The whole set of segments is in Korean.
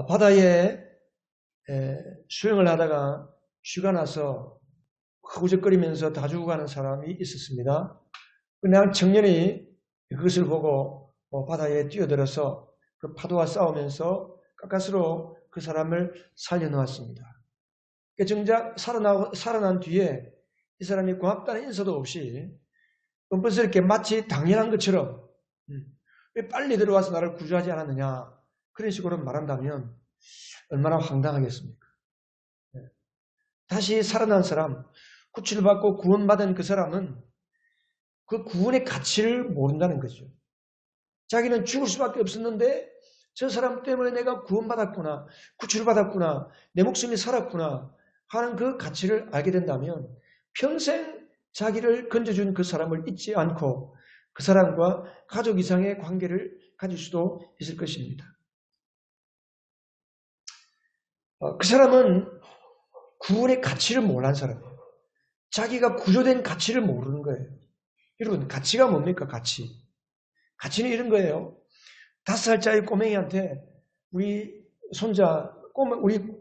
바다에 수영을 하다가 쥐가 나서 허우적거리면서 다 죽어가는 사람이 있었습니다. 그런데 한 청년이 그것을 보고 바다에 뛰어들어서 그 파도와 싸우면서 가까스로 그 사람을 살려놓았습니다. 정작 살아난 뒤에 이 사람이 고맙다는 인사도 없이 뻔뻔스럽게 마치 당연한 것처럼 왜 빨리 들어와서 나를 구조하지 않았느냐 그런 식으로 말한다면 얼마나 황당하겠습니까? 다시 살아난 사람, 구출을 받고 구원받은 그 사람은 그 구원의 가치를 모른다는 거죠. 자기는 죽을 수밖에 없었는데 저 사람 때문에 내가 구원받았구나, 구출을 받았구나, 내 목숨이 살았구나 하는 그 가치를 알게 된다면 평생 자기를 건져준 그 사람을 잊지 않고 그 사람과 가족 이상의 관계를 가질 수도 있을 것입니다. 그 사람은 구원의 가치를 모르는 사람이에요. 자기가 구조된 가치를 모르는 거예요. 여러분, 가치가 뭡니까? 가치는 이런 거예요. 5살짜리 꼬맹이한테 우리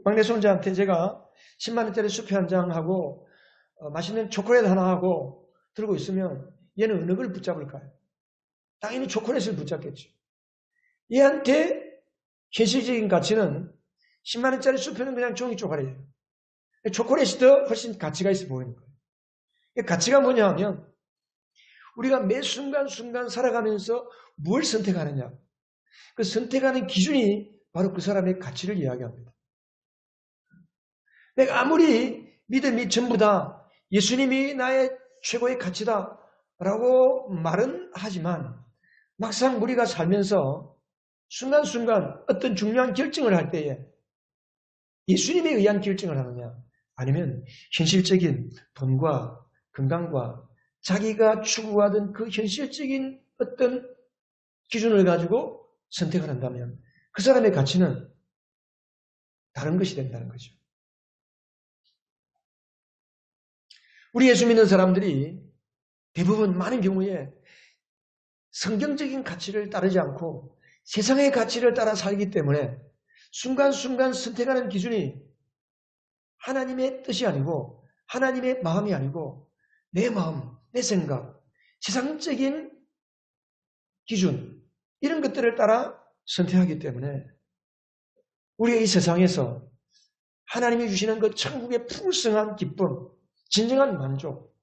막내 손자한테 제가 10만 원짜리 수표 한 장하고 맛있는 초콜릿 하나 하고 들고 있으면 얘는 어느 걸 붙잡을까요? 당연히 초콜릿을 붙잡겠죠. 얘한테 현실적인 가치는 10만 원짜리 수표는 그냥 종이 쪼가리예요. 초콜릿이 더 훨씬 가치가 있어 보이는 거예요. 가치가 뭐냐 하면 우리가 매 순간순간 살아가면서 뭘 선택하느냐. 그 선택하는 기준이 바로 그 사람의 가치를 이야기합니다. 내가 아무리 믿음이 전부다, 예수님이 나의 최고의 가치다 라고 말은 하지만 막상 우리가 살면서 순간순간 어떤 중요한 결정을 할 때에 예수님에 의한 결정을 하느냐 아니면 현실적인 돈과 건강과 자기가 추구하던 그 현실적인 어떤 기준을 가지고 선택을 한다면 그 사람의 가치는 다른 것이 된다는 거죠. 우리 예수 믿는 사람들이 대부분 많은 경우에 성경적인 가치를 따르지 않고 세상의 가치를 따라 살기 때문에 순간순간 선택하는 기준이 하나님의 뜻이 아니고 하나님의 마음이 아니고 내 마음, 내 생각, 세상적인 기준 이런 것들을 따라 선택하기 때문에 우리의 이 세상에서 하나님이 주시는 그 천국의 풍성한 기쁨, 진정한 만족,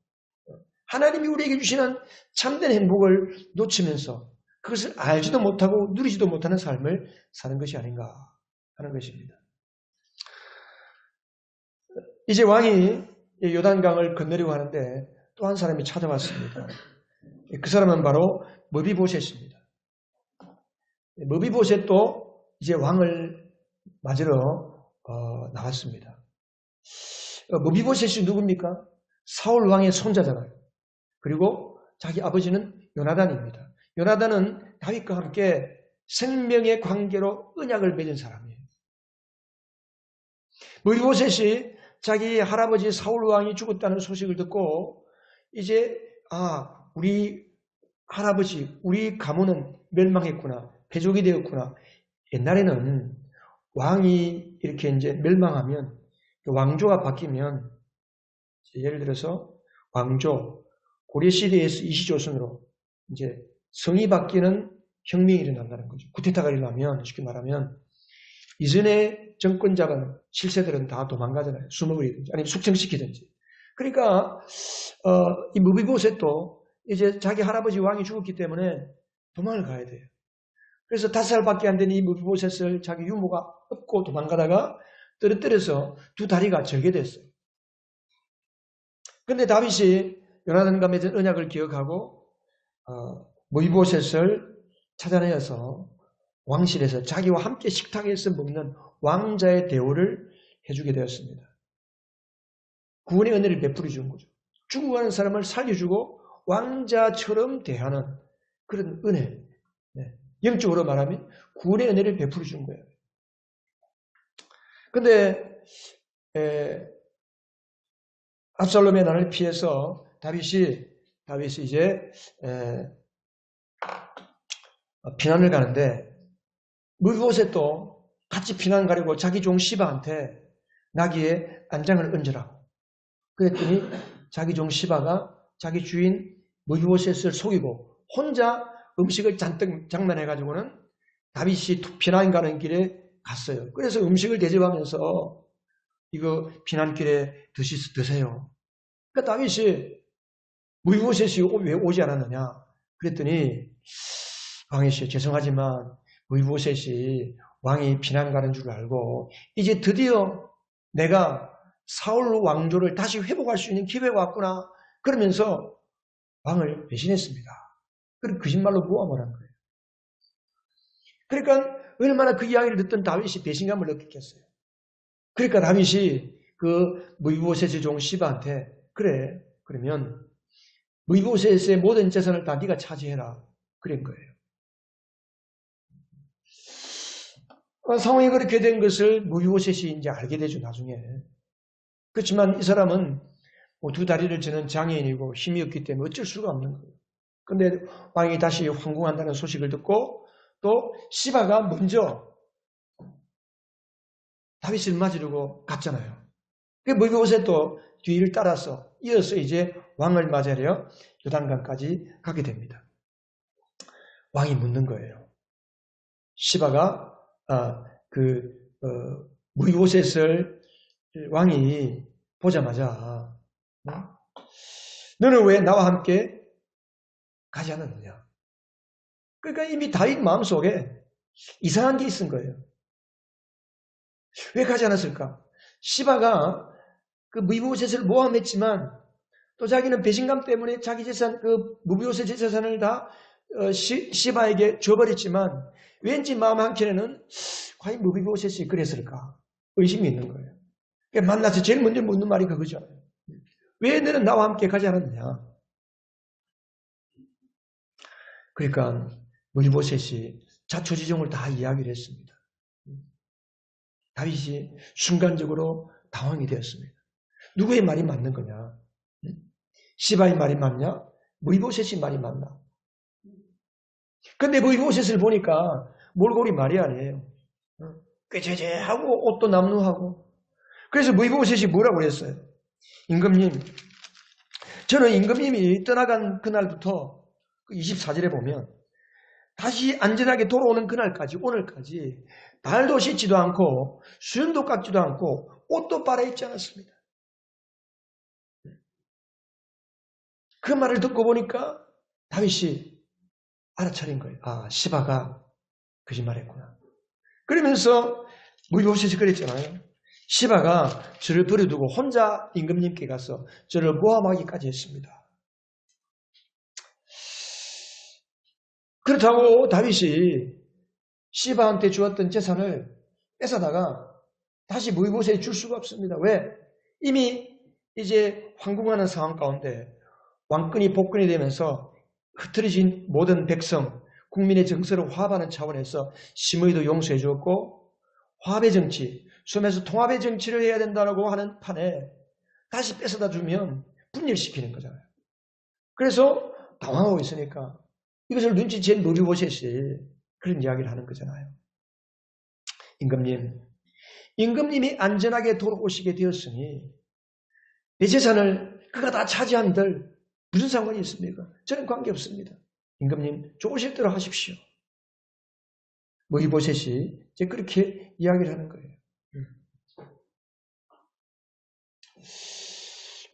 하나님이 우리에게 주시는 참된 행복을 놓치면서 그것을 알지도 못하고 누리지도 못하는 삶을 사는 것이 아닌가 하는 것입니다. 이제 왕이 요단강을 건너려고 하는데 또 한 사람이 찾아왔습니다. 그 사람은 바로 머비보셋입니다. 머비보셋도 이제 왕을 맞으러 나왔습니다. 머비보셋이 누굽니까? 사울 왕의 손자잖아요. 그리고 자기 아버지는 요나단입니다. 요나단은 다윗과 함께 생명의 관계로 언약을 맺은 사람이에요. 머비보셋이 자기 할아버지 사울 왕이 죽었다는 소식을 듣고 이제 우리 할아버지, 우리 가문은 멸망했구나, 패족이 되었구나. 옛날에는 왕이 이렇게 이제 멸망하면 왕조가 바뀌면 예를 들어서 왕조 고려 시대에서 이시조선으로 이제 성이 바뀌는 혁명이 일어난다는 거죠. 쿠데타가 일어나면 쉽게 말하면 이전에 정권 잡은 실세들은 다 도망가잖아요. 숨어버리든지 아니면 숙청시키든지. 그러니까 이 머비보셋도 이제 자기 할아버지 왕이 죽었기 때문에 도망을 가야 돼요. 그래서 5살밖에 안 된 이 머비보셋을 자기 유모가 업고 도망가다가 떨어뜨려서 두 다리가 절게 됐어요. 그런데 다윗이 요나단과 맺은 언약을 기억하고 머비보셋을 찾아내어서 왕실에서 자기와 함께 식탁에서 먹는 왕자의 대우를 해주게 되었습니다. 구원의 은혜를 베풀어 준 거죠. 죽어가는 사람을 살려주고 왕자처럼 대하는 그런 은혜. 영적으로 말하면 구원의 은혜를 베풀어 준 거예요. 그런데 압살롬의 난을 피해서 다윗이 이제 피난을 가는데 머비보셋도 같이 피난 가려고 자기 종 시바한테 나귀에 안장을 얹으라고. 그랬더니 자기 종 시바가 자기 주인 무비보셋을 속이고 혼자 음식을 잔뜩 장만해가지고는 다윗이 피난 가는 길에 갔어요. 그래서 음식을 대접하면서 이거 피난길에 드세요. 그러니까 다윗이 무비보셋이 왜 오지 않았느냐? 그랬더니 왕이시여 죄송하지만 무비보셋이 왕이 피난 가는 줄 알고 이제 드디어 내가 사울 왕조를 다시 회복할 수 있는 기회가 왔구나. 그러면서 왕을 배신했습니다. 그리고 거짓말로 모함을 한 거예요. 그러니까 얼마나 그 이야기를 듣던 다윗이 배신감을 느꼈겠어요. 그러니까 다윗이 그 무비보셋의 종 시바한테 그래 그러면 무비보셋의 모든 재산을 다 네가 차지해라 그런 거예요. 상황이 그렇게 된 것을 무비보셋이 이제 알게 되죠 나중에. 그렇지만 이 사람은 두 다리를 저는 장애인이고 힘이 없기 때문에 어쩔 수가 없는 거예요. 그런데 왕이 다시 황궁한다는 소식을 듣고 또 시바가 먼저 다윗을 맞으려고 갔잖아요. 그 무비보셋도 뒤를 따라서 이어서 이제 왕을 맞으려 요단강까지 가게 됩니다. 왕이 묻는 거예요. 시바가 무비보셋을 왕이 보자마자 너는 왜 나와 함께 가지 않았느냐? 그러니까 이미 다윗 마음속에 이상한 게 있은 거예요. 왜 가지 않았을까? 시바가 그 무비보셋을 모함했지만 또 자기는 배신감 때문에 자기 재산, 그 무비보셋의 재산을 다 시바에게 줘버렸지만 왠지 마음 한켠에는 과연 무비보셋이 그랬을까? 의심이 있는 거예요. 그러니까 만나서 제일 먼저 묻는 말이 그거죠. 왜 너는 나와 함께 가지 않았느냐? 그러니까 무비보셋이 자초지종을 다 이야기를 했습니다. 다윗이 순간적으로 당황이 되었습니다. 누구의 말이 맞는 거냐? 시바의 말이 맞냐? 무비보셋의 말이 맞나? 근데 무비보셋을 보니까 몰골이 말이 아니에요. 꾀죄죄하고 옷도 남루하고. 그래서 무비보셋이 뭐라고 그랬어요? 임금님, 저는 임금님이 떠나간 그날부터 24절에 보면 다시 안전하게 돌아오는 그날까지 오늘까지 발도 씻지도 않고 수염도 깎지도 않고 옷도 빨아입지 않았습니다. 그 말을 듣고 보니까 다윗이 알아차린 거예요. 아, 시바가 거짓말했구나. 그러면서 무비보셋이 그랬잖아요. 시바가 저를 버려두고 혼자 임금님께 가서 저를 모함하기까지 했습니다. 그렇다고 다윗이 시바한테 주었던 재산을 뺏어다가 다시 무비보셋에 줄 수가 없습니다. 왜? 이미 이제 황궁하는 상황 가운데 왕권이 복권이 되면서 흐트러진 모든 백성, 국민의 정서를 화합하는 차원에서 심의도 용서해 주었고 화합의 정치, 숨에서 통합의 정치를 해야 된다고 하는 판에 다시 뺏어다 주면 분열시키는 거잖아요. 그래서 당황하고 있으니까 이것을 눈치챈 무비보셋이 그런 이야기를 하는 거잖아요. 임금님이 안전하게 돌아오시게 되었으니 내 재산을 그가 다 차지한들 무슨 상관이 있습니까? 저는 관계없습니다. 임금님 좋으실 대로 하십시오. 무비보셋이 이제 그렇게 이야기를 하는 거예요.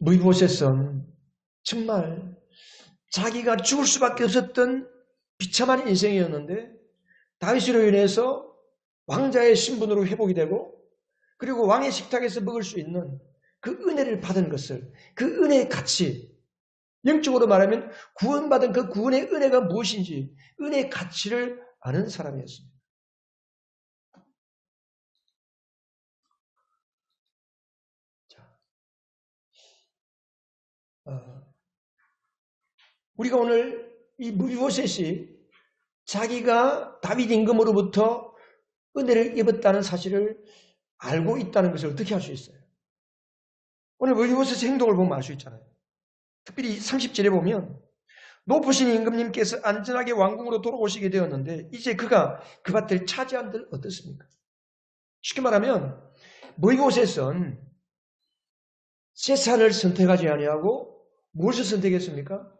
무비보셋은 정말 자기가 죽을 수밖에 없었던 비참한 인생이었는데 다윗으로 인해서 왕자의 신분으로 회복이 되고 그리고 왕의 식탁에서 먹을 수 있는 그 은혜를 받은 것을 그 은혜의 가치 영적으로 말하면 구원받은 그 구원의 은혜가 무엇인지 은혜의 가치를 아는 사람이었습니다. 우리가 오늘 이 무비보셋이 자기가 다윗 임금으로부터 은혜를 입었다는 사실을 알고 있다는 것을 어떻게 할 수 있어요? 오늘 무비보셋의 행동을 보면 알 수 있잖아요. 특별히 30절에 보면 높으신 임금님께서 안전하게 왕궁으로 돌아오시게 되었는데 이제 그가 그 밭을 차지한들 어떻습니까? 쉽게 말하면 모이보셋은 재산을 선택하지 아니하고 무엇을 선택했습니까?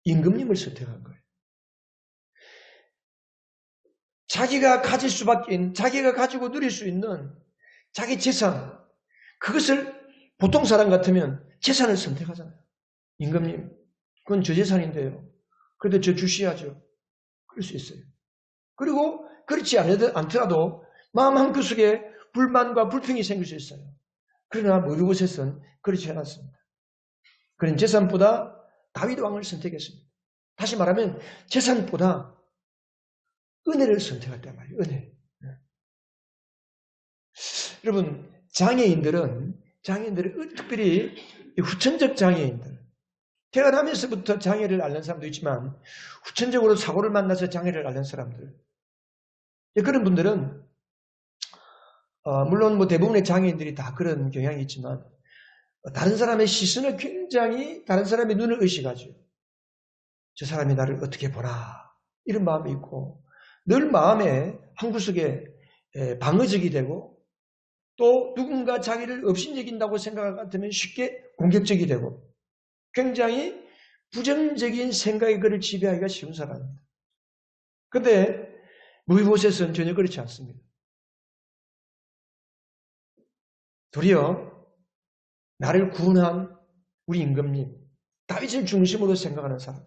임금님을 선택한 거예요. 자기가 가질 수밖에, 자기가 가지고 누릴 수 있는 자기 재산, 그것을 보통 사람 같으면 재산을 선택하잖아요. 임금님, 그건 저 재산인데요. 그래도 저 주시하죠. 그럴 수 있어요. 그리고 그렇지 않더라도 마음 한구석에 불만과 불평이 생길 수 있어요. 그러나 모이보셋은 그렇지 않았습니다. 그런 재산보다 다윗 왕을 선택했습니다. 다시 말하면 재산보다 은혜를 선택했단 말이에요. 은혜. 여러분, 장애인들은 특별히 후천적 장애인들, 태어나면서부터 장애를 앓는 사람도 있지만 후천적으로 사고를 만나서 장애를 앓는 사람들, 그런 분들은 물론 뭐 대부분의 장애인들이 다 그런 경향이 있지만 다른 사람의 시선을 굉장히 다른 사람의 눈을 의식하죠. 저 사람이 나를 어떻게 보나 이런 마음이 있고 늘 마음에 한구석에 방어적이 되고 또 누군가 자기를 업신여긴다고 생각할 것 같으면 쉽게 공격적이 되고 굉장히 부정적인 생각이 그를 지배하기가 쉬운 사람입니다. 그런데 무비보셋은 전혀 그렇지 않습니다. 도리어 나를 구원한 우리 임금님, 다윗을 중심으로 생각하는 사람,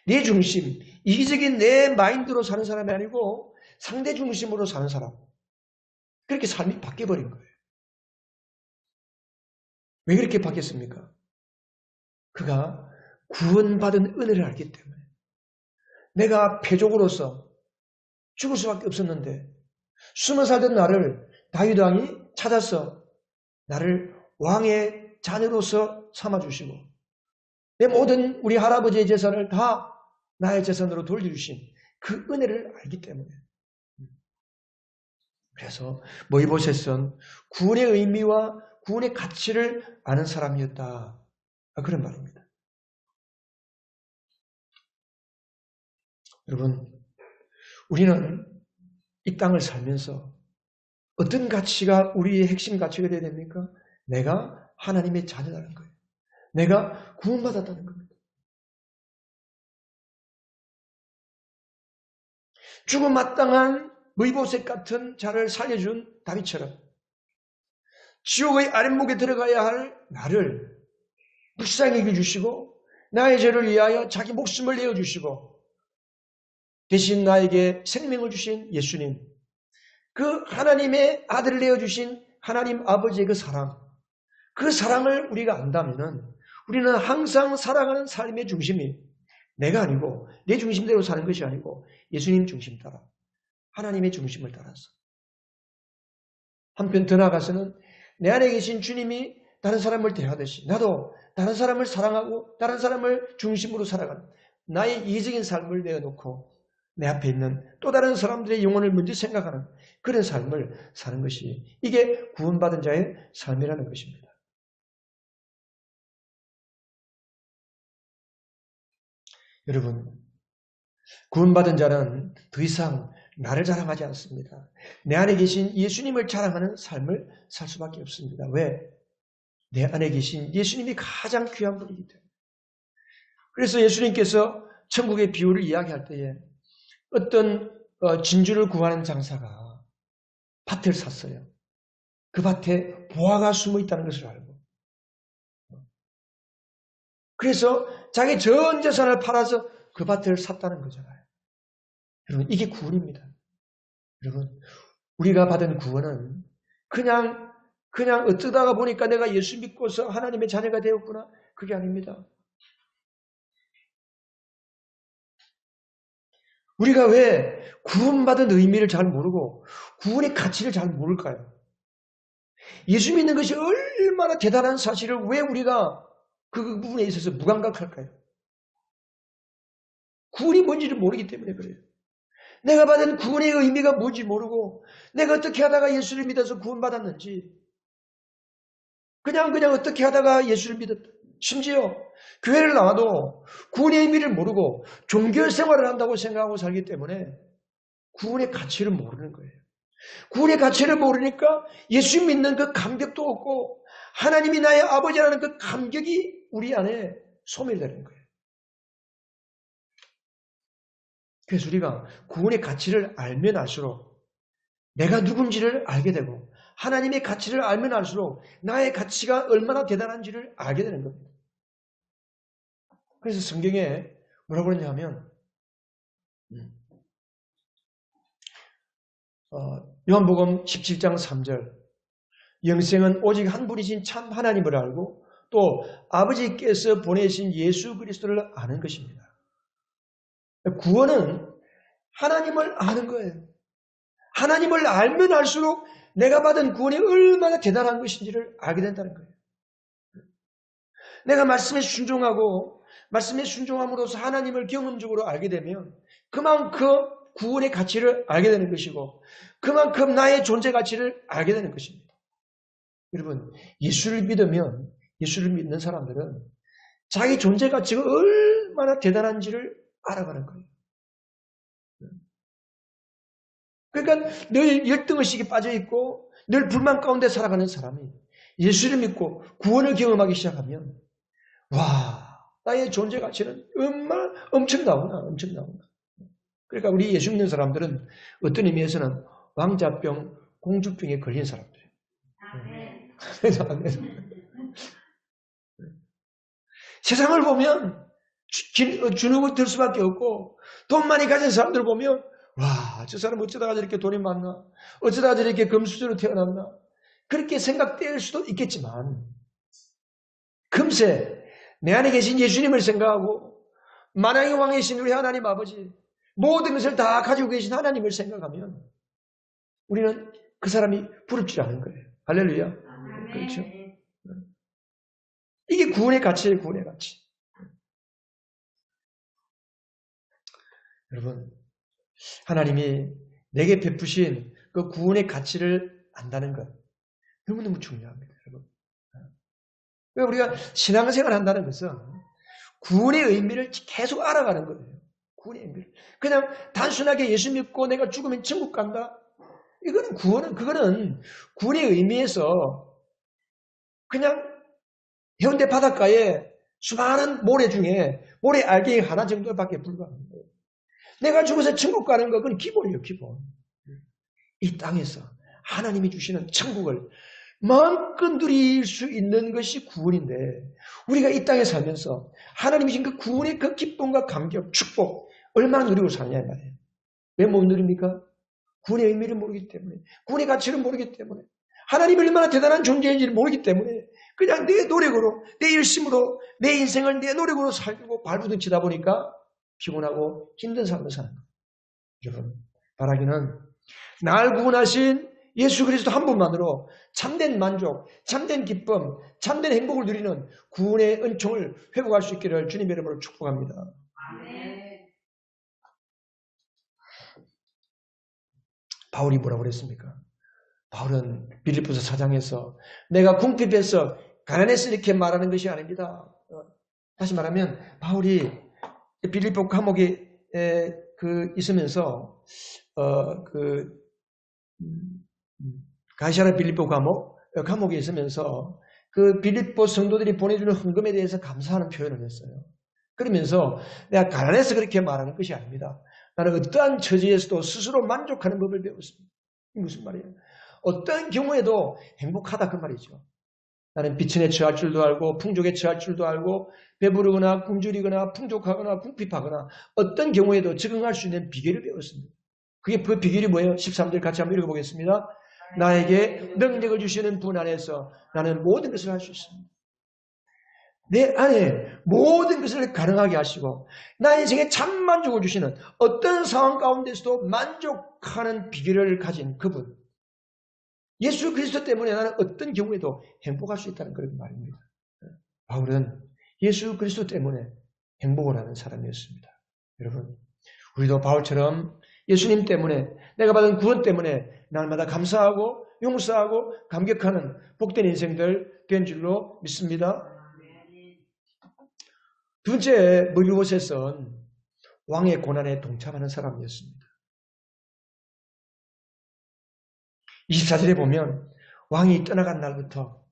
내 중심, 이기적인 내 마인드로 사는 사람이 아니고 상대 중심으로 사는 사람, 그렇게 삶이 바뀌어버린 거예요. 왜 그렇게 바뀌었습니까? 그가 구원받은 은혜를 알기 때문에 내가 패족으로서 죽을 수밖에 없었는데 20살 된 나를 다윗 왕이 찾아서 나를 왕의 자녀로서 삼아주시고 내 모든 우리 할아버지의 재산을 다 나의 재산으로 돌려주신 그 은혜를 알기 때문에 그래서 모이보셋은 구원의 의미와 구원의 가치를 아는 사람이었다. 그런 말입니다. 여러분, 우리는 이 땅을 살면서 어떤 가치가 우리의 핵심 가치가 되어야 됩니까? 내가 하나님의 자녀라는 거예요. 내가 구원받았다는 겁니다. 죽음 마땅한 무이보셋 같은 자를 살려준 다윗처럼 지옥의 아랫목에 들어가야 할 나를 불쌍히 여겨주시고 나의 죄를 위하여 자기 목숨을 내어주시고 대신 나에게 생명을 주신 예수님, 그 하나님의 아들을 내어주신 하나님 아버지의 그 사랑을 우리가 안다면 우리는 항상 살아가는 삶의 중심이 내가 아니고 내 중심대로 사는 것이 아니고 예수님 중심 따라 하나님의 중심을 따라서 한편 더 나아가서는 내 안에 계신 주님이 다른 사람을 대하듯이 나도 다른 사람을 사랑하고 다른 사람을 중심으로 살아가는 나의 이기적인 삶을 내어놓고 내 앞에 있는 또 다른 사람들의 영혼을 먼저 생각하는 그런 삶을 사는 것이 이게 구원받은 자의 삶이라는 것입니다. 여러분, 구원받은 자는 더 이상 나를 자랑하지 않습니다. 내 안에 계신 예수님을 자랑하는 삶을 살 수밖에 없습니다. 왜? 내 안에 계신 예수님이 가장 귀한 분이기 때문에. 그래서 예수님께서 천국의 비유를 이야기할 때에 어떤 진주를 구하는 장사가 밭을 샀어요. 그 밭에 보화가 숨어 있다는 것을 알고. 그래서 자기 전 재산을 팔아서 그 밭을 샀다는 거잖아요. 여러분, 이게 구원입니다. 여러분, 우리가 받은 구원은 그냥 어쩌다가 보니까 내가 예수 믿고서 하나님의 자녀가 되었구나. 그게 아닙니다. 우리가 왜 구원받은 의미를 잘 모르고 구원의 가치를 잘 모를까요? 예수 믿는 것이 얼마나 대단한 사실을 왜 우리가 그 부분에 있어서 무감각할까요? 구원이 뭔지를 모르기 때문에 그래요. 내가 받은 구원의 의미가 뭔지 모르고 내가 어떻게 하다가 예수를 믿어서 구원받았는지 그냥 어떻게 하다가 예수를 믿었다. 심지어 교회를 나와도 구원의 의미를 모르고 종교 생활을 한다고 생각하고 살기 때문에 구원의 가치를 모르는 거예요. 구원의 가치를 모르니까 예수 믿는 그 감격도 없고 하나님이 나의 아버지라는 그 감격이 우리 안에 소멸되는 거예요. 그래서 우리가 구원의 가치를 알면 알수록 내가 누군지를 알게 되고 하나님의 가치를 알면 알수록 나의 가치가 얼마나 대단한지를 알게 되는 겁니다. 그래서 성경에 뭐라고 그러냐면 요한복음 17장 3절 영생은 오직 한 분이신 참 하나님을 알고 또 아버지께서 보내신 예수 그리스도를 아는 것입니다. 구원은 하나님을 아는 거예요. 하나님을 알면 알수록 내가 받은 구원이 얼마나 대단한 것인지를 알게 된다는 거예요. 내가 말씀에 순종하고 말씀에 순종함으로써 하나님을 경험적으로 알게 되면 그만큼 구원의 가치를 알게 되는 것이고 그만큼 나의 존재 가치를 알게 되는 것입니다. 여러분, 예수를 믿으면 예수를 믿는 사람들은 자기 존재 가치가 얼마나 대단한지를 알아가는 거예요. 그러니까 늘 열등의식에 빠져있고 늘 불만 가운데 살아가는 사람이 예수를 믿고 구원을 경험하기 시작하면 와, 나의 존재 가치는 엄청나구나. 그러니까 우리 예수 믿는 사람들은 어떤 의미에서는 왕자병, 공주병에 걸린 사람들이에요. 세상을 보면 주눅을 들 수밖에 없고 돈 많이 가진 사람들 보면 와, 저 사람 어쩌다가 저렇게 돈이 많나? 어쩌다가 저렇게 금수저로 태어났나? 그렇게 생각될 수도 있겠지만 금세 내 안에 계신 예수님을 생각하고 만왕의 왕이신 우리 하나님 아버지 모든 것을 다 가지고 계신 하나님을 생각하면 우리는 그 사람이 부럽지 않은 거예요. 할렐루야. 그렇죠? 이게 구원의 가치예요. 구원의 가치. 여러분, 하나님이 내게 베푸신 그 구원의 가치를 안다는 것 너무너무 중요합니다. 여러분. 우리가 신앙생활을 한다는 것은 구원의 의미를 계속 알아가는 거예요. 구원의 의미를. 그냥 단순하게 예수 믿고 내가 죽으면 천국 간다. 그거는 구원의 의미에서 그냥 해운대 바닷가에 수많은 모래 중에 모래 알갱이 하나 정도밖에 불과합니다. 내가 죽어서 천국 가는 거 그건 기본이에요. 기본. 이 땅에서 하나님이 주시는 천국을 마음껏 누릴 수 있는 것이 구원인데 우리가 이 땅에 살면서 하나님이 주신 그 구원의 그 기쁨과 감격, 축복 얼마나 누리고 사느냐 이 말이에요. 왜 못 누립니까? 구원의 의미를 모르기 때문에 구원의 가치를 모르기 때문에 하나님이 얼마나 대단한 존재인지를 모르기 때문에 그냥 내 노력으로 내 열심으로 내 인생을 내 노력으로 살고 발부둥치다 보니까 피곤하고 힘든 삶을 사는 거예요. 여러분, 바라기는 날 구원하신 예수 그리스도 한 분만으로 참된 만족, 참된 기쁨, 참된 행복을 누리는 구원의 은총을 회복할 수 있기를 주님의 이름으로 축복합니다. 아멘. 바울이 뭐라고 그랬습니까? 바울은 빌립보서 4장에서 내가 궁핍해서 가난해서 이렇게 말하는 것이 아닙니다. 다시 말하면 바울이 빌립보 감옥에 있으면서 가시아라 빌립보 감옥에 있으면서 그 빌립보 성도들이 보내주는 헌금에 대해서 감사하는 표현을 했어요. 그러면서 내가 가난해서 그렇게 말하는 것이 아닙니다. 나는 어떠한 처지에서도 스스로 만족하는 법을 배웠습니다. 이게 무슨 말이에요? 어떤 경우에도 행복하다 그 말이죠. 나는 비천에 처할 줄도 알고 풍족에 처할 줄도 알고 배부르거나 굶주리거나 풍족하거나 궁핍하거나 어떤 경우에도 적응할 수 있는 비결을 배웠습니다. 그게 그 비결이 뭐예요? 13절 같이 한번 읽어보겠습니다. 나에게 능력을 주시는 분 안에서 나는 모든 것을 할 수 있습니다. 내 안에 모든 것을 가능하게 하시고 나의 인생에 참 만족을 주시는 어떤 상황 가운데서도 만족하는 비결을 가진 그분 예수 그리스도 때문에 나는 어떤 경우에도 행복할 수 있다는 그런 말입니다. 바울은 예수 그리스도 때문에 행복을 하는 사람이었습니다. 여러분, 우리도 바울처럼 예수님 때문에 내가 받은 구원 때문에 날마다 감사하고 용서하고 감격하는 복된 인생들 된 줄로 믿습니다. 두 번째, 무비보셋은 왕의 고난에 동참하는 사람이었습니다. 24절에 보면 왕이 떠나간 날부터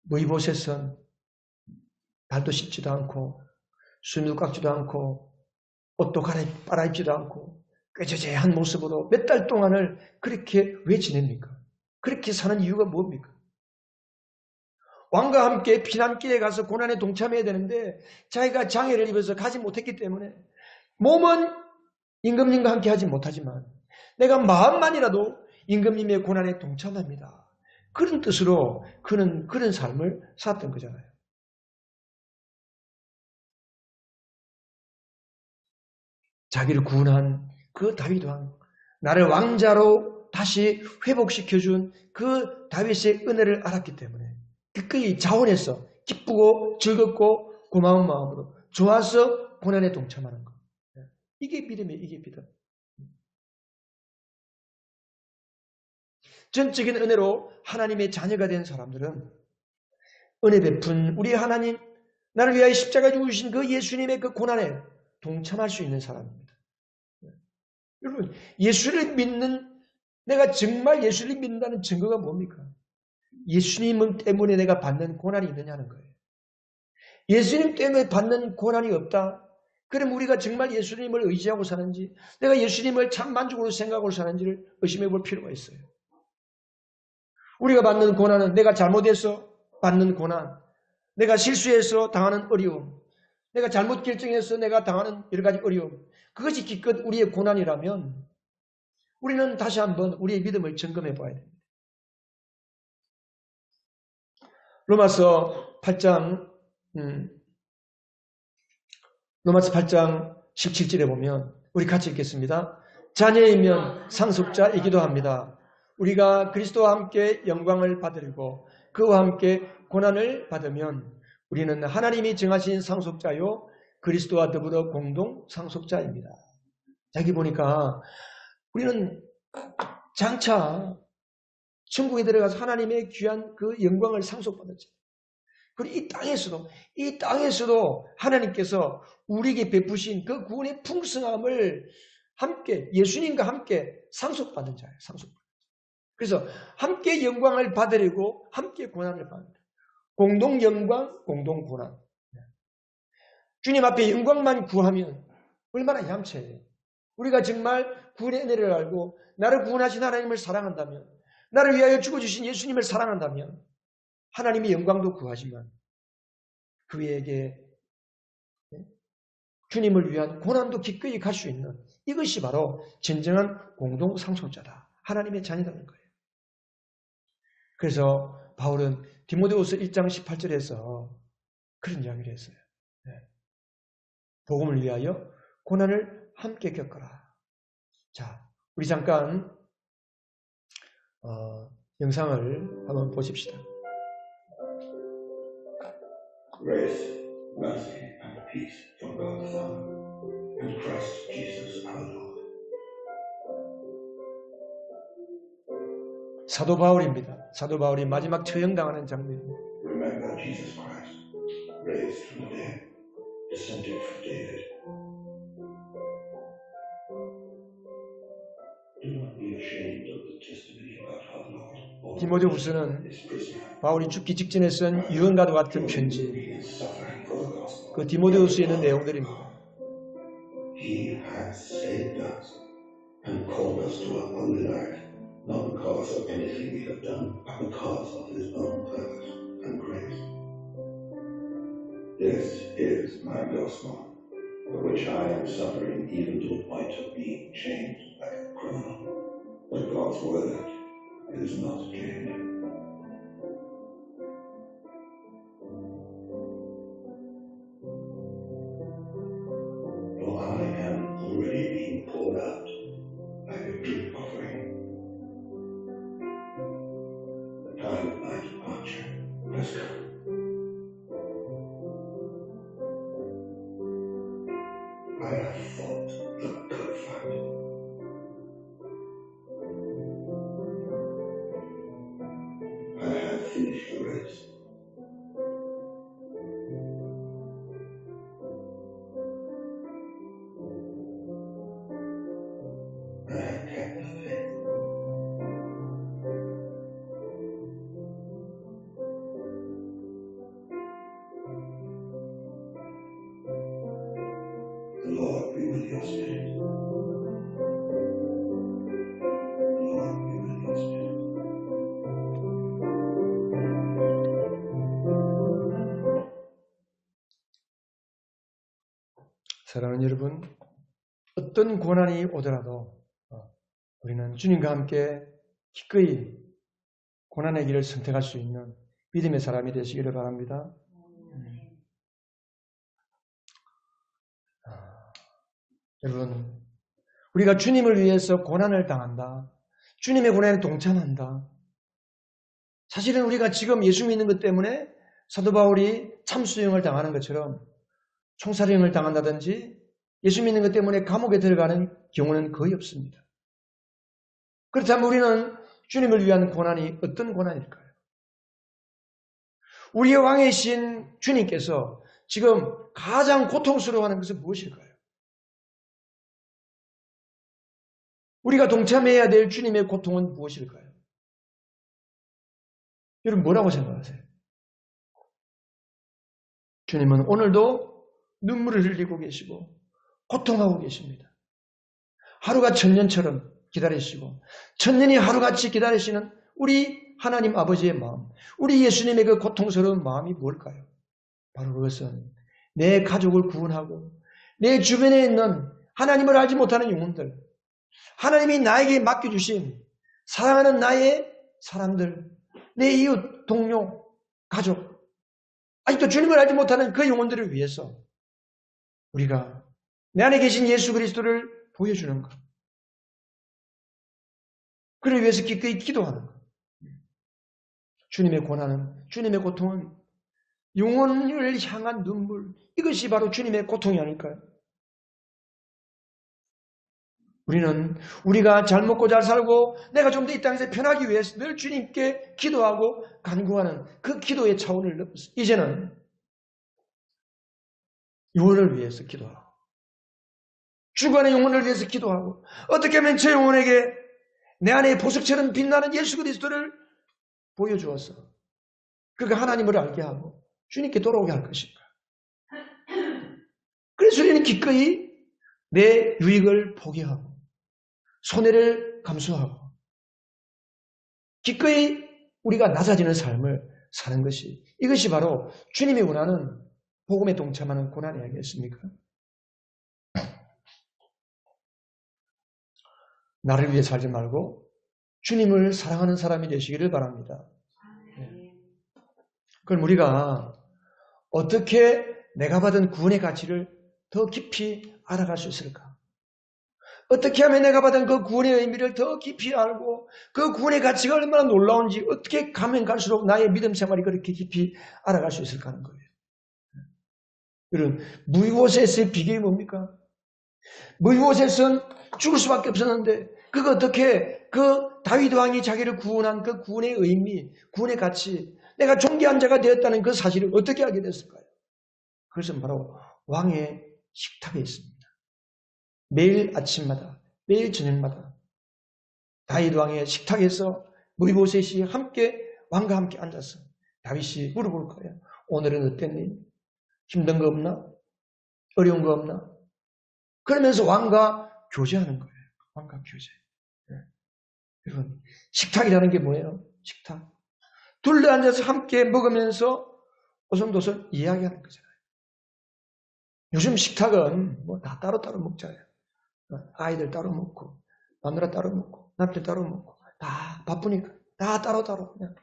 무이보셋은 발도 씻지도 않고 수염도 깎지도 않고 옷도 빨아입지도 않고 꾀죄죄한 모습으로 몇 달 동안을 그렇게 왜 지냅니까? 그렇게 사는 이유가 뭡니까? 왕과 함께 피난길에 가서 고난에 동참해야 되는데 자기가 장애를 입어서 가지 못했기 때문에 몸은 임금님과 함께 하지 못하지만 내가 마음만이라도 임금님의 고난에 동참합니다. 그런 뜻으로 그는 그런 삶을 살았던 거잖아요. 자기를 구원한 그 다윗 왕, 나를 왕자로 다시 회복시켜준 그 다윗의 은혜를 알았기 때문에 기꺼이 자원해서 기쁘고 즐겁고 고마운 마음으로 좋아서 고난에 동참하는 것. 이게 믿음이에요. 이게 믿음. 전적인 은혜로 하나님의 자녀가 된 사람들은 은혜 베푼 우리 하나님, 나를 위하여 십자가 죽으신 그 예수님의 그 고난에 동참할 수 있는 사람입니다. 여러분, 예수를 믿는, 내가 정말 예수를 믿는다는 증거가 뭡니까? 예수님 때문에 내가 받는 고난이 있느냐는 거예요. 예수님 때문에 받는 고난이 없다? 그럼 우리가 정말 예수님을 의지하고 사는지, 내가 예수님을 참 만족으로 생각하고 사는지를 의심해 볼 필요가 있어요. 우리가 받는 고난은 내가 잘못해서 받는 고난, 내가 실수해서 당하는 어려움, 내가 잘못 결정해서 내가 당하는 여러 가지 어려움, 그것이 기껏 우리의 고난이라면 우리는 다시 한번 우리의 믿음을 점검해 봐야 됩니다. 로마서 8장 17절에 보면 우리 같이 읽겠습니다. 자녀이면 상속자이기도 합니다. 우리가 그리스도와 함께 영광을 받으려고 그와 함께 고난을 받으면 우리는 하나님이 정하신 상속자요 그리스도와 더불어 공동 상속자입니다. 여기 보니까 우리는 장차 천국에 들어가서 하나님의 귀한 그 영광을 상속받았죠. 그리고 이 땅에서도 하나님께서 우리에게 베푸신 그 구원의 풍성함을 함께 예수님과 함께 상속받는 자예요. 상속받는 자. 그래서 함께 영광을 받으려고 함께 고난을 받는다. 공동 영광, 공동 고난. 주님 앞에 영광만 구하면 얼마나 얌체해요. 우리가 정말 구원의 은혜를 알고 나를 구원하신 하나님을 사랑한다면, 나를 위하여 죽어주신 예수님을 사랑한다면 하나님의 영광도 구하지만 그에게 주님을 위한 고난도 기꺼이 갈 수 있는 이것이 바로 진정한 공동 상속자다. 하나님의 자녀라는 거예요. 그래서 바울은 디모데후서 1장 18절에서 그런 이야기를 했어요. 복음을 위하여 고난을 함께 겪어라. 자, 우리 잠깐 영상을 한번 보십시다. Grace, mercy, and peace from God the Father and Christ Jesus our Lord. 사도 바울입니다. 사도 바울이 마지막 처형당하는 장면입니다. Remember Jesus Christ, raised from the dead, descended from David. Do not be ashamed of the testimony about our Lord. 디모데후서는 바울이 죽기 직전에 쓴 유언과도 같은 편지, 그 디모데후서에 있는 내용들입니다. He has saved us and called us to a holy life, not because of anything we have done, but because of His own purpose and grace. This is my gospel, for which I am suffering even to the point of being chained like a criminal. But God's word is not chained. For I am already being poured out like a drink offering. The time of my departure has come. I have fought the good fight. I have finished the race. I have kept the faith. 사랑하는 여러분, 어떤 고난이 오더라도 우리는 주님과 함께 기꺼이 고난의 길을 선택할 수 있는 믿음의 사람이 되시기를 바랍니다. 여러분, 우리가 주님을 위해서 고난을 당한다. 주님의 고난에 동참한다. 사실은 우리가 지금 예수 믿는 것 때문에 사도 바울이 참수형을 당하는 것처럼 총살형을 당한다든지 예수 믿는 것 때문에 감옥에 들어가는 경우는 거의 없습니다. 그렇다면 우리는 주님을 위한 고난이 어떤 고난일까요? 우리의 왕이신 주님께서 지금 가장 고통스러워하는 것은 무엇일까요? 우리가 동참해야 될 주님의 고통은 무엇일까요? 여러분 뭐라고 생각하세요? 주님은 오늘도 눈물을 흘리고 계시고 고통하고 계십니다. 하루가 천년처럼 기다리시고 천년이 하루같이 기다리시는 우리 하나님 아버지의 마음, 우리 예수님의 그 고통스러운 마음이 뭘까요? 바로 그것은 내 가족을 구원하고 내 주변에 있는 하나님을 알지 못하는 영혼들, 하나님이 나에게 맡겨주신 사랑하는 나의 사람들, 내 이웃, 동료, 가족, 아직도 주님을 알지 못하는 그 영혼들을 위해서 우리가 내 안에 계신 예수 그리스도를 보여주는 것, 그를 위해서 기꺼이 기도하는 것. 주님의 고난은, 주님의 고통은 영혼을 향한 눈물, 이것이 바로 주님의 고통이 아닐까요? 우리는 우리가 잘 먹고 잘 살고 내가 좀 더 이 땅에서 편하기 위해서 늘 주님께 기도하고 간구하는 그 기도의 차원을 넘어서 이제는 영혼을 위해서 기도하고 주관의 영혼을 위해서 기도하고 어떻게 하면 저 영혼에게 내 안에 보석처럼 빛나는 예수 그리스도를 보여주어서 그가 하나님을 알게 하고 주님께 돌아오게 할 것인가. 그래서 우리는 기꺼이 내 유익을 포기하고 손해를 감수하고 기꺼이 우리가 낮아지는 삶을 사는 것이, 이것이 바로 주님이 원하는 복음에 동참하는 고난이 아니겠습니까? 나를 위해 살지 말고 주님을 사랑하는 사람이 되시기를 바랍니다. 그럼 우리가 어떻게 내가 받은 구원의 가치를 더 깊이 알아갈 수 있을까? 어떻게 하면 내가 받은 그 구원의 의미를 더 깊이 알고 그 구원의 가치가 얼마나 놀라운지 어떻게 가면 갈수록 나의 믿음 생활이 그렇게 깊이 알아갈 수 있을까 하는 거예요. 여러분, 무이보셋의 비결이 뭡니까? 무이보셋은 죽을 수밖에 없었는데 그거 어떻게 그 다윗 왕이 자기를 구원한 그 구원의 의미, 구원의 가치, 내가 존귀한 자가 되었다는 그 사실을 어떻게 알게 됐을까요? 그것은 바로 왕의 식탁에 있습니다. 매일 아침마다, 매일 저녁마다 다윗 왕의 식탁에서 무이보셋이 함께 왕과 함께 앉아서 다윗이 물어볼 거예요. 오늘은 어땠니? 힘든 거 없나? 어려운 거 없나? 그러면서 왕과 교제하는 거예요. 왕과 교제. 네. 여러분, 식탁이라는 게 뭐예요? 식탁. 둘러 앉아서 함께 먹으면서 오손도손 이야기하는 거잖아요. 요즘 식탁은 뭐 다 따로따로 먹잖아요. 아이들 따로 먹고, 마누라 따로 먹고, 남편 따로 먹고, 다 바쁘니까 다 따로따로 그냥.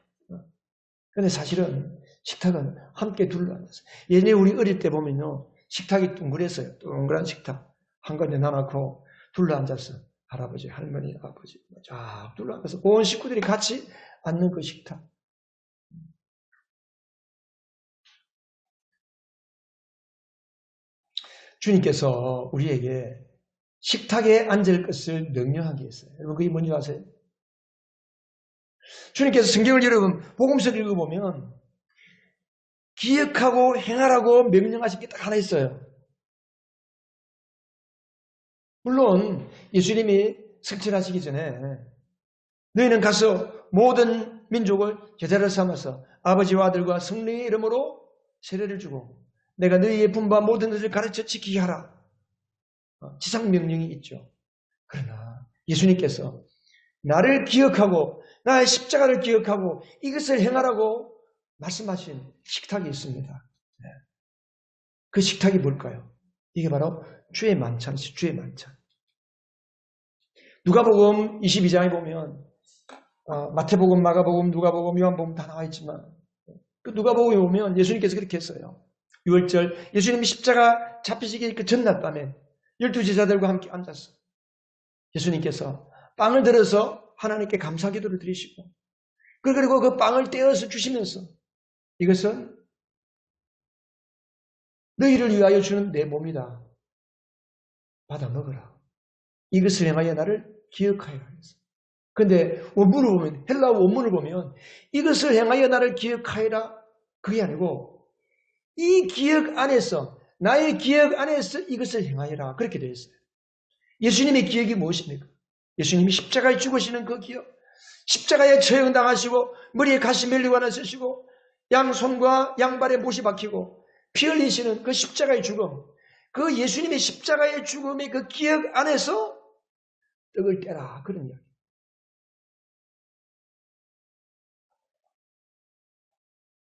근데 사실은 식탁은 함께 둘러 앉아서. 예전에 우리 어릴 때 보면요, 식탁이 둥그랬어요. 동그란 식탁. 한 건에 나눠놓고 둘러 앉아서 할아버지, 할머니, 아버지 쫙 둘러 앉아서 온 식구들이 같이 앉는 그 식탁. 주님께서 우리에게 식탁에 앉을 것을 명령하게 했어요. 여러분 그게 뭔지 아세요? 주님께서 성경을 여러분 복음서를 읽어보면 기억하고 행하라고 명령하신 게 딱 하나 있어요. 물론 예수님이 승천하시기 전에 너희는 가서 모든 민족을 제자를 삼아서 아버지와 아들과 성령의 이름으로 세례를 주고 내가 너희의 분부한 모든 것을 가르쳐 지키게 하라. 지상 명령이 있죠. 그러나 예수님께서 나를 기억하고 나의 십자가를 기억하고 이것을 행하라고 말씀하신 식탁이 있습니다. 그 식탁이 뭘까요? 이게 바로 주의 만찬이죠. 주의 만찬. 누가복음 22장에 보면 마태복음, 마가복음, 누가복음, 요한복음 다 나와 있지만 그 누가복음에 보면 예수님께서 그렇게 했어요. 6월절 예수님이 십자가 잡히시기 그 전날 밤에 12제자들과 함께 앉았어. 예수님께서 빵을 들어서 하나님께 감사 기도를 드리시고 그리고 그 빵을 떼어서 주시면서 이것은 너희를 위하여 주는 내 몸이다. 받아 먹어라. 이것을 행하여 나를 기억하여라 했어요. 그런데 원문을 보면 헬라어 원문을 보면 이것을 행하여 나를 기억하여라 그게 아니고 이 기억 안에서 나의 기억 안에서 이것을 행하여라 그렇게 되어 있어요. 예수님의 기억이 무엇입니까? 예수님이 십자가에 죽으시는 그 기억, 십자가에 처형당하시고 머리에 가시 멜리관을 쓰시고 양손과 양발에 못이 박히고 피 흘리시는 그 십자가의 죽음, 그 예수님의 십자가의 죽음의 그 기억 안에서 떡을 떼라 그런 이야기.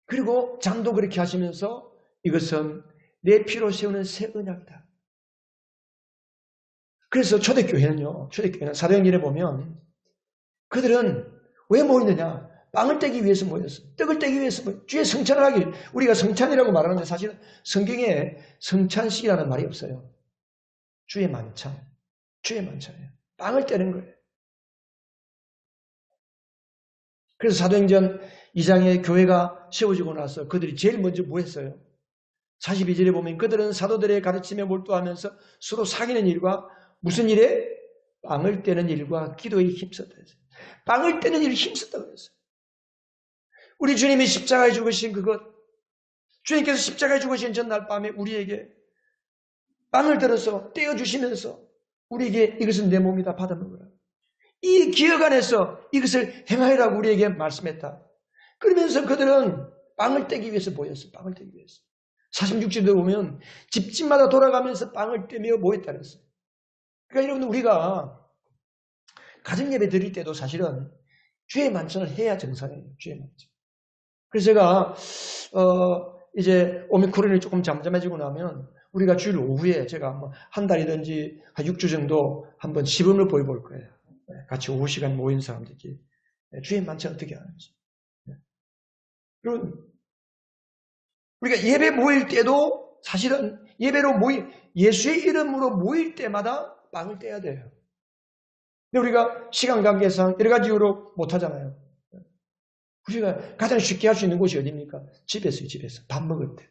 그리고 잔도 그렇게 하시면서 이것은 내 피로 세우는 새 언약이다. 그래서 초대교회는 사도행전에 보면 그들은 왜 모이느냐? 빵을 떼기 위해서 모였어. 떡을 떼기 위해서 모였어. 주의 성찬을 하기. 우리가 성찬이라고 말하는데 사실은 성경에 성찬식이라는 말이 없어요. 주의 만찬. 주의 만찬이에요. 빵을 떼는 거예요. 그래서 사도행전 2장에 교회가 세워지고 나서 그들이 제일 먼저 뭐 했어요? 42절에 보면 그들은 사도들의 가르침에 몰두하면서 서로 사귀는 일과 무슨 일에? 빵을 떼는 일과 기도에 힘썼다 했어요. 빵을 떼는 일에 힘썼다고 그랬어요. 우리 주님이 십자가에 죽으신 그것, 주님께서 십자가에 죽으신 전날 밤에 우리에게 빵을 들어서 떼어주시면서 우리에게 이것은 내 몸이다 받아 먹으라. 이 기억 안에서 이것을 행하라고 우리에게 말씀했다. 그러면서 그들은 빵을 떼기 위해서 모였어. 빵을 떼기 위해서. 46절에 보면 집집마다 돌아가면서 빵을 떼며 모였다 그랬어요. 그러니까 여러분 우리가 가정 예배 드릴 때도 사실은 주의 만찬을 해야 정상이에요. 주의 만찬. 그래서 제가 이제 오미크론이 조금 잠잠해지고 나면 우리가 주일 오후에 제가 뭐 한 달이든지 한 6주 정도 한번 시범을 보여볼 거예요. 같이 오후 시간 모인 사람들끼리 주의 만찬 어떻게 하는지. 그리고 우리가 예배 모일 때도 사실은 예배로 예수의 이름으로 모일 때마다 빵을 떼야 돼요. 근데 우리가 시간 관계상 여러 가지 이유로 못 하잖아요. 우리가 가장 쉽게 할 수 있는 곳이 어디입니까? 집에서요, 집에서. 밥 먹을 때.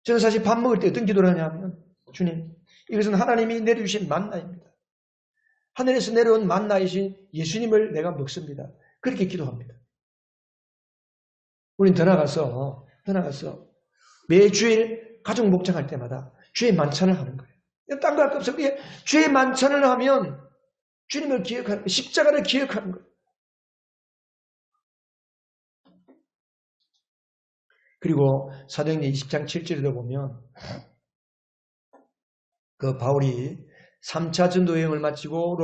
저는 사실 밥 먹을 때 어떤 기도를 하냐면, 주님, 이것은 하나님이 내려주신 만나입니다. 하늘에서 내려온 만나이신 예수님을 내가 먹습니다. 그렇게 기도합니다. 우린 더 나가서 매주일 가족 목장할 때마다 주의 만찬을 하는 거예요. 딴 거 할 거 없어요. 주의 만찬을 하면 주님을 기억하는 거예요. 십자가를 기억하는 거예요. 그리고 사도행전 20장 7절에도 보면 그 바울이 3차 전도 여행을 마치고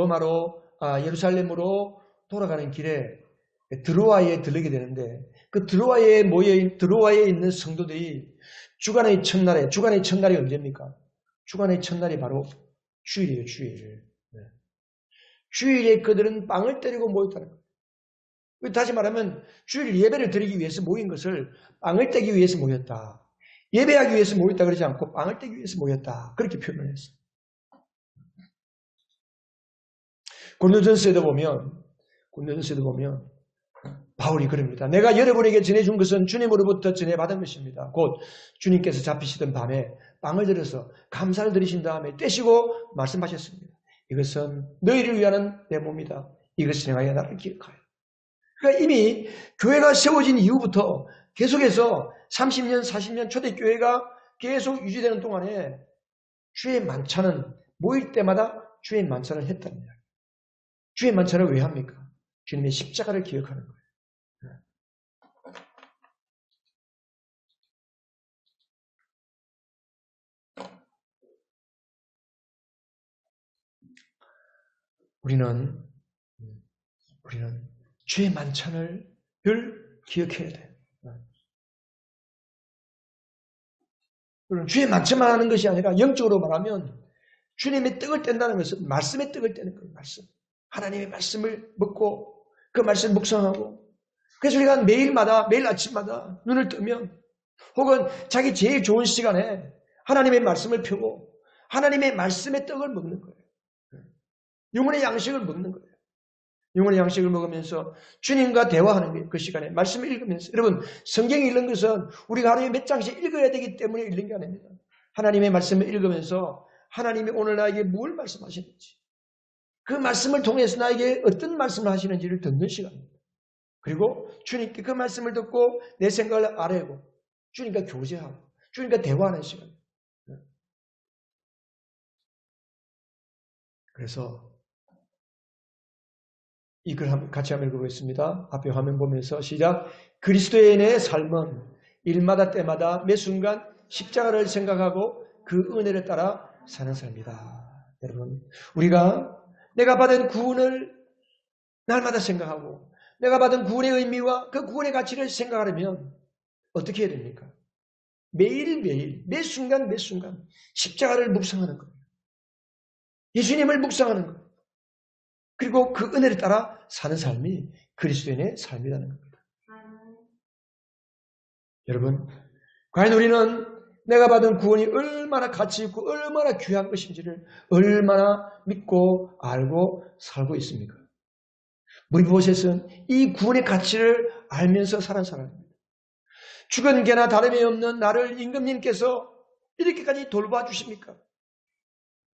예루살렘으로 돌아가는 길에 드로아에 들르게 되는데 그 드로아에 있는 성도들이 주간의 첫날이 언제입니까? 주간의 첫날이 바로 주일이에요, 주일. 주일에 그들은 빵을 때리고 모였다는 거예요. 다시 말하면 주일 예배를 드리기 위해서 모인 것을 빵을 떼기 위해서 모였다. 예배하기 위해서 모였다 그러지 않고 빵을 떼기 위해서 모였다. 그렇게 표현을 했어요. 고린도전서에도 보면 바울이 그럽니다. 내가 여러분에게 전해준 것은 주님으로부터 전해받은 것입니다. 곧 주님께서 잡히시던 밤에 빵을 들어서 감사를 드리신 다음에 떼시고 말씀하셨습니다. 이것은 너희를 위하는 내 몸이다. 이것을 행하여 나를 기억하여. 그러니까 이미 교회가 세워진 이후부터 계속해서 30년, 40년 초대교회가 계속 유지되는 동안에 주의 만찬은 모일 때마다 주의 만찬을 했다는 이야기. 주의 만찬을 왜 합니까? 주님의 십자가를 기억하는 거예요. 우리는 주의 만찬을 늘 기억해야 돼. 주의 만찬만 하는 것이 아니라 영적으로 말하면 주님의 떡을 뗀다는 것은 말씀의 떡을 떼는 거예요. 말씀. 하나님의 말씀을 먹고 그 말씀을 묵상하고 그래서 우리가 매일 아침마다 눈을 뜨면 혹은 자기 제일 좋은 시간에 하나님의 말씀을 펴고 하나님의 말씀의 떡을 먹는 거예요. 영혼의 양식을 먹는 거예요. 영혼의 양식을 먹으면서 주님과 대화하는 거예요. 그 시간에 말씀을 읽으면서. 여러분, 성경 읽는 것은 우리가 하루에 몇 장씩 읽어야 되기 때문에 읽는 게 아닙니다. 하나님의 말씀을 읽으면서 하나님이 오늘 나에게 뭘 말씀하시는지 그 말씀을 통해서 나에게 어떤 말씀을 하시는지를 듣는 시간입니다. 그리고 주님께 그 말씀을 듣고 내 생각을 아뢰고 주님과 교제하고 주님과 대화하는 시간입니다. 그래서 이 글 같이 한번 읽어보겠습니다. 앞에 화면 보면서 시작. 그리스도인의 삶은 일마다 때마다 매 순간 십자가를 생각하고 그 은혜를 따라 사는 삶이다. 여러분, 우리가 내가 받은 구원을 날마다 생각하고 내가 받은 구원의 의미와 그 구원의 가치를 생각하려면 어떻게 해야 됩니까? 매일매일 매 순간 십자가를 묵상하는 거예요. 예수님을 묵상하는 거예요. 그리고 그 은혜를 따라 사는 삶이 그리스도인의 삶이라는 겁니다. 여러분, 과연 우리는 내가 받은 구원이 얼마나 가치 있고 얼마나 귀한 것인지를 얼마나 믿고 알고 살고 있습니까? 무리보셋은 이 구원의 가치를 알면서 살은 사람입니다. 죽은 개나 다름이 없는 나를 임금님께서 이렇게까지 돌봐주십니까?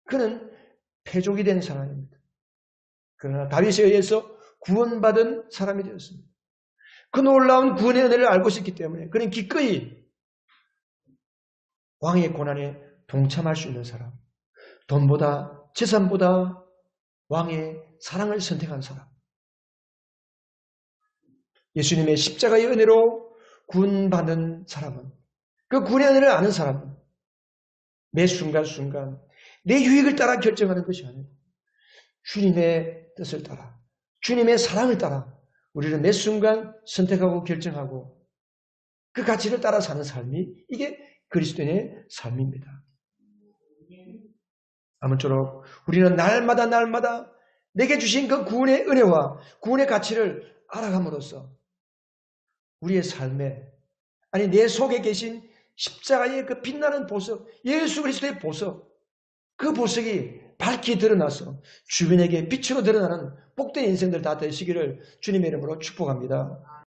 그는 패족이 된 사람입니다. 그러나 다윗에 의해서 구원받은 사람이 되었습니다. 그 놀라운 구원의 은혜를 알고 있었기 때문에 그는 기꺼이 왕의 고난에 동참할 수 있는 사람, 돈보다 재산보다 왕의 사랑을 선택한 사람, 예수님의 십자가의 은혜로 구원받은 사람은, 그 구원의 은혜를 아는 사람은 매 순간순간 내 유익을 따라 결정하는 것이 아니고 주님의 뜻을 따라, 주님의 사랑을 따라 우리는 매 순간 선택하고 결정하고 그 가치를 따라 사는 삶이 이게 그리스도인의 삶입니다. 아무쪼록 우리는 날마다 내게 주신 그 구원의 은혜와 구원의 가치를 알아감으로써 우리의 삶에, 아니 내 속에 계신 십자가의 그 빛나는 보석, 예수 그리스도의 보석, 그 보석이 밝게 드러나서 주변에게 빛으로 드러나는 복된 인생들 다 되시기를 주님의 이름으로 축복합니다.